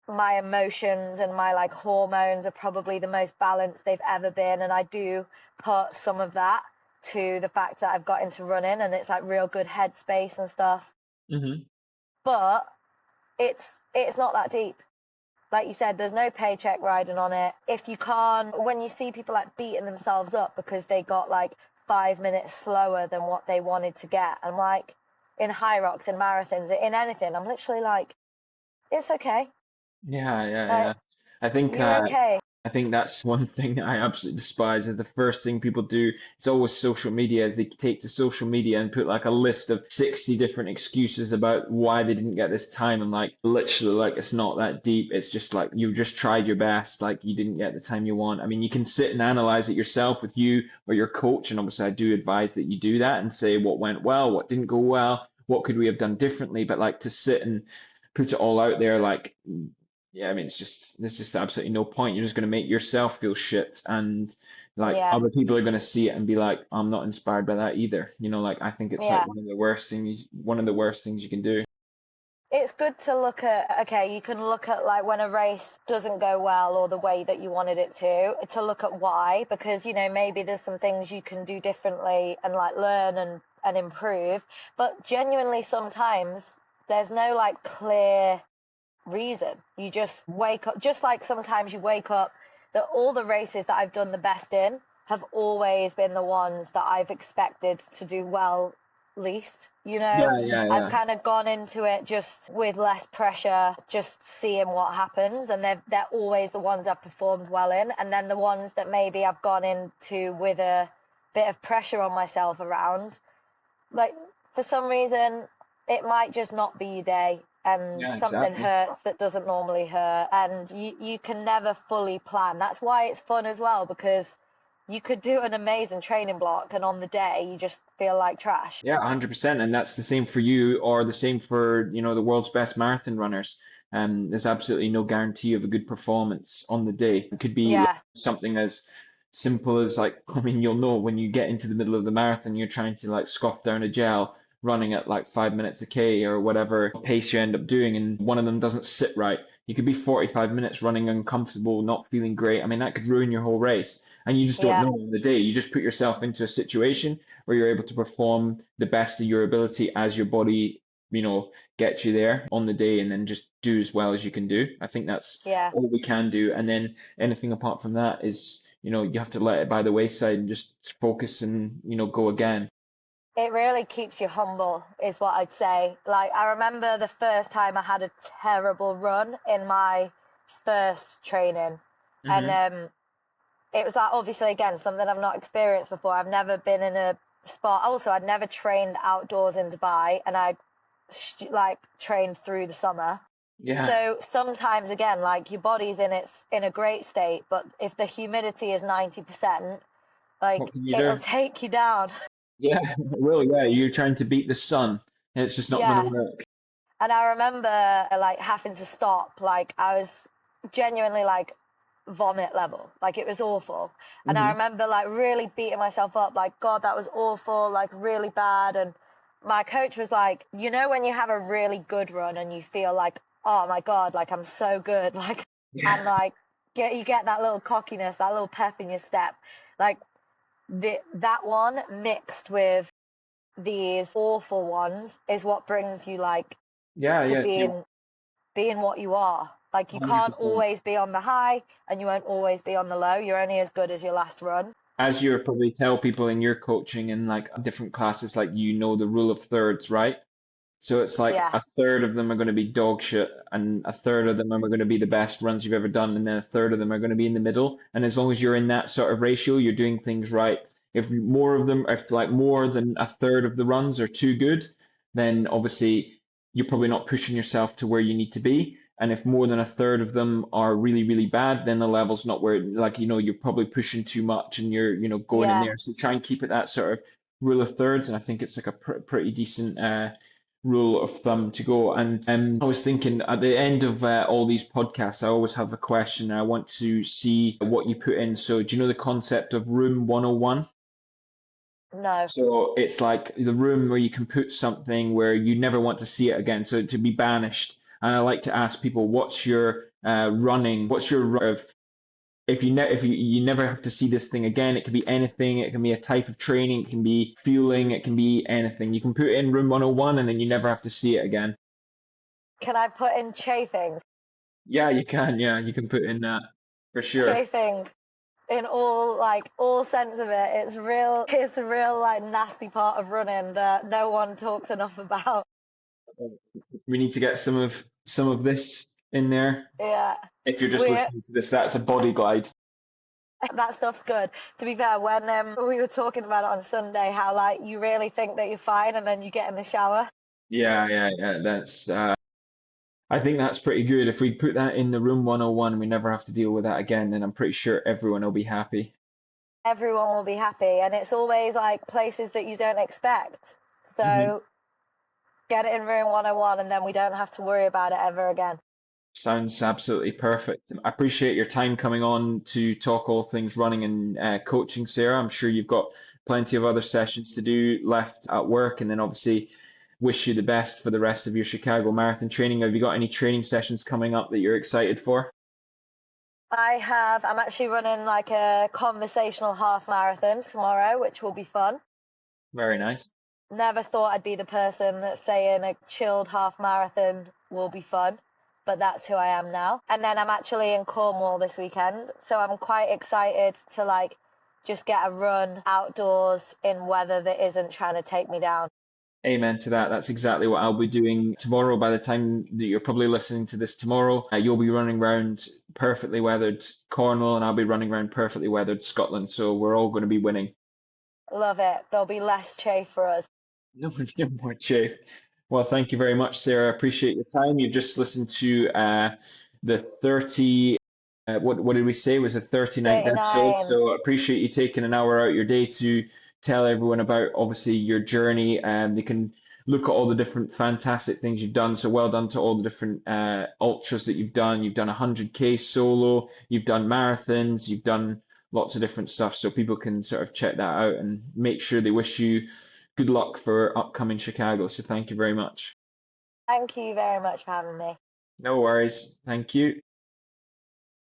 my emotions and my like hormones are probably the most balanced they've ever been, and I do put some of that to the fact that I've got into running and it's like real good headspace and stuff. Hmm. But it's not that deep. like you said, there's no paycheck riding on it. If you can't, when you see people like beating themselves up because they got like 5 minutes slower than what they wanted to get, I'm like, in high rocks, in marathons, in anything, I'm literally like, it's okay. Yeah, yeah, Like, yeah. I think you're uh, okay. I think that's one thing I absolutely despise. Is the first thing people do, it's always social media. Is they take to social media and put like a list of 60 different excuses about why they didn't get this time. And like literally, like it's not that deep. It's just like you just tried your best, like you didn't get the time you want. I mean, you can sit and analyze it yourself with you or your coach, and obviously I do advise that you do that and say what went well, what didn't go well, what could we have done differently. But like to sit and put it all out there, like yeah, I mean, it's just there's just absolutely no point. You're just going to make yourself feel shit, and like Yeah, other people are going to see it and be like, I'm not inspired by that either. You know, like I think it's like yeah. one of the worst things you can do. It's good to look at, okay, you can look at like when a race doesn't go well or the way that you wanted it to look at why, because, you know, maybe there's some things you can do differently and like learn and improve. But genuinely, sometimes there's no like clear reason. You just wake up, just like sometimes you wake up that all the races that I've done the best in have always been the ones that I've expected to do well least, you know. Yeah, yeah, I've yeah. kind of gone into it just with less pressure, just seeing what happens, and they're always the ones I've performed well in. And then the ones that maybe I've gone into with a bit of pressure on myself around, like for some reason it might just not be your day, and Yeah, something exactly. hurts that doesn't normally hurt, and you can never fully plan. That's why it's fun as well, because you could do an amazing training block and on the day you just feel like trash. Yeah, 100%. And that's the same for you or the same for, you know, the world's best marathon runners. There's absolutely no guarantee of a good performance on the day. It could be like Yeah, something as simple as like, I mean, you'll know when you get into the middle of the marathon, you're trying to like scoff down a gel, running at like 5 minutes a K or whatever pace you end up doing, and one of them doesn't sit right. You could be 45 minutes running uncomfortable, not feeling great. I mean, that could ruin your whole race. And you just don't yeah, know on the day. You just put yourself into a situation where you're able to perform the best of your ability as your body, you know, gets you there on the day, and then just do as well as you can do. I think that's yeah. all we can do. And then anything apart from that is, you know, you have to let it by the wayside and just focus and, you know, go again. It really keeps you humble, is what I'd say. Like, I remember the first time I had a terrible run in my first training, and Hmm. it was like obviously again something I've not experienced before. I've never been in a spot. Also, I'd never trained outdoors in Dubai, and I like trained through the summer. Yeah. So sometimes again, like your body's in a great state, but if the humidity is 90%, like What can you it'll do? take you down. Yeah, well, yeah, you're trying to beat the sun. And it's just not going to Yeah. work. And I remember like having to stop. Like I was genuinely like vomit level. Like it was awful. And I Hmm. remember like really beating myself up, like, God, that was awful, like really bad. And my coach was like, you know, when you have a really good run and you feel like, oh my God, like I'm so good, like, and Yeah. like you get that little cockiness, that little pep in your step. Like that one mixed with these awful ones is what brings you like Yeah, to yeah, see, being what you are. Like you can't 100%. always be on the high and you won't always be on the low. You're only as good as your last run. As you probably tell people in your coaching in like different classes, like you know the rule of thirds, right? So it's like Yeah, a third of them are going to be dog shit, and a third of them are going to be the best runs you've ever done, and then a third of them are going to be in the middle. And as long as you're in that sort of ratio, you're doing things right. If more of them, if like more than a third of the runs are too good, then obviously you're probably not pushing yourself to where you need to be. And if more than a third of them are really, really bad, then the level's not where, like, you know, you're probably pushing too much and you're, you know, going in yeah. there. So try and keep it that sort of rule of thirds. And I think it's like a pretty decent rule of thumb to go. And I was thinking at the end of all these podcasts, I always have a question. I want to see what you put in. So, do you know the concept of room 101? No. So it's like the room where you can put something where you never want to see it again, so to be banished. And I like to ask people, what's your what's your of if you never have to see this thing again, it can be anything, it can be a type of training, it can be fueling, it can be anything. You can put it in room 101 and then you never have to see it again. Can I put in chafing? Yeah, you can. Yeah, you can put in that for sure. Chafing in all sense of it. It's a real like nasty part of running that no one talks enough about. We need to get some of this in there. Yeah. If you're just We listening to this, that's a body glide. that stuff's good. To be fair, when we were talking about it on Sunday, how like you really think that you're fine and then you get in the shower. Yeah, yeah, yeah. That's I think that's pretty good. If we put that in the room 101, we never have to deal with that again, then I'm pretty sure everyone will be happy. Everyone will be happy, and it's always like places that you don't expect. Hmm. So get it in room 101 and then we don't have to worry about it ever again. Sounds absolutely perfect. I appreciate your time coming on to talk all things running and coaching, Sarah. I'm sure you've got plenty of other sessions to do left at work, and then obviously wish you the best for the rest of your Chicago Marathon training. Have you got any training sessions coming up that you're excited for? I'm actually running like a conversational half marathon tomorrow, which will be fun. Very nice. Never thought I'd be the person that's saying a chilled half marathon will be fun, but that's who I am now. And then I'm actually in Cornwall this weekend, so I'm quite excited to like just get a run outdoors in weather that isn't trying to take me down. Amen to that. That's exactly what I'll be doing tomorrow. By the time that you're probably listening to this tomorrow, you'll be running around perfectly weathered Cornwall, and I'll be running around perfectly weathered Scotland. So we're all going to be winning. Love it. There'll be less chafe for us. No, no more chafe. Well, thank you very much, Sarah. I appreciate your time. You just listened to the 30, what did we say was a 39th episode. 39. So I appreciate you taking an hour out your day to tell everyone about obviously your journey. They can look at all the different fantastic things you've done. So well done to all the different ultras that you've done. You've done 100K solo, you've done marathons, you've done lots of different stuff. So people can sort of check that out and make sure they wish you good luck for upcoming Chicago. So thank you very much. Thank you very much for having me. No worries. Thank you.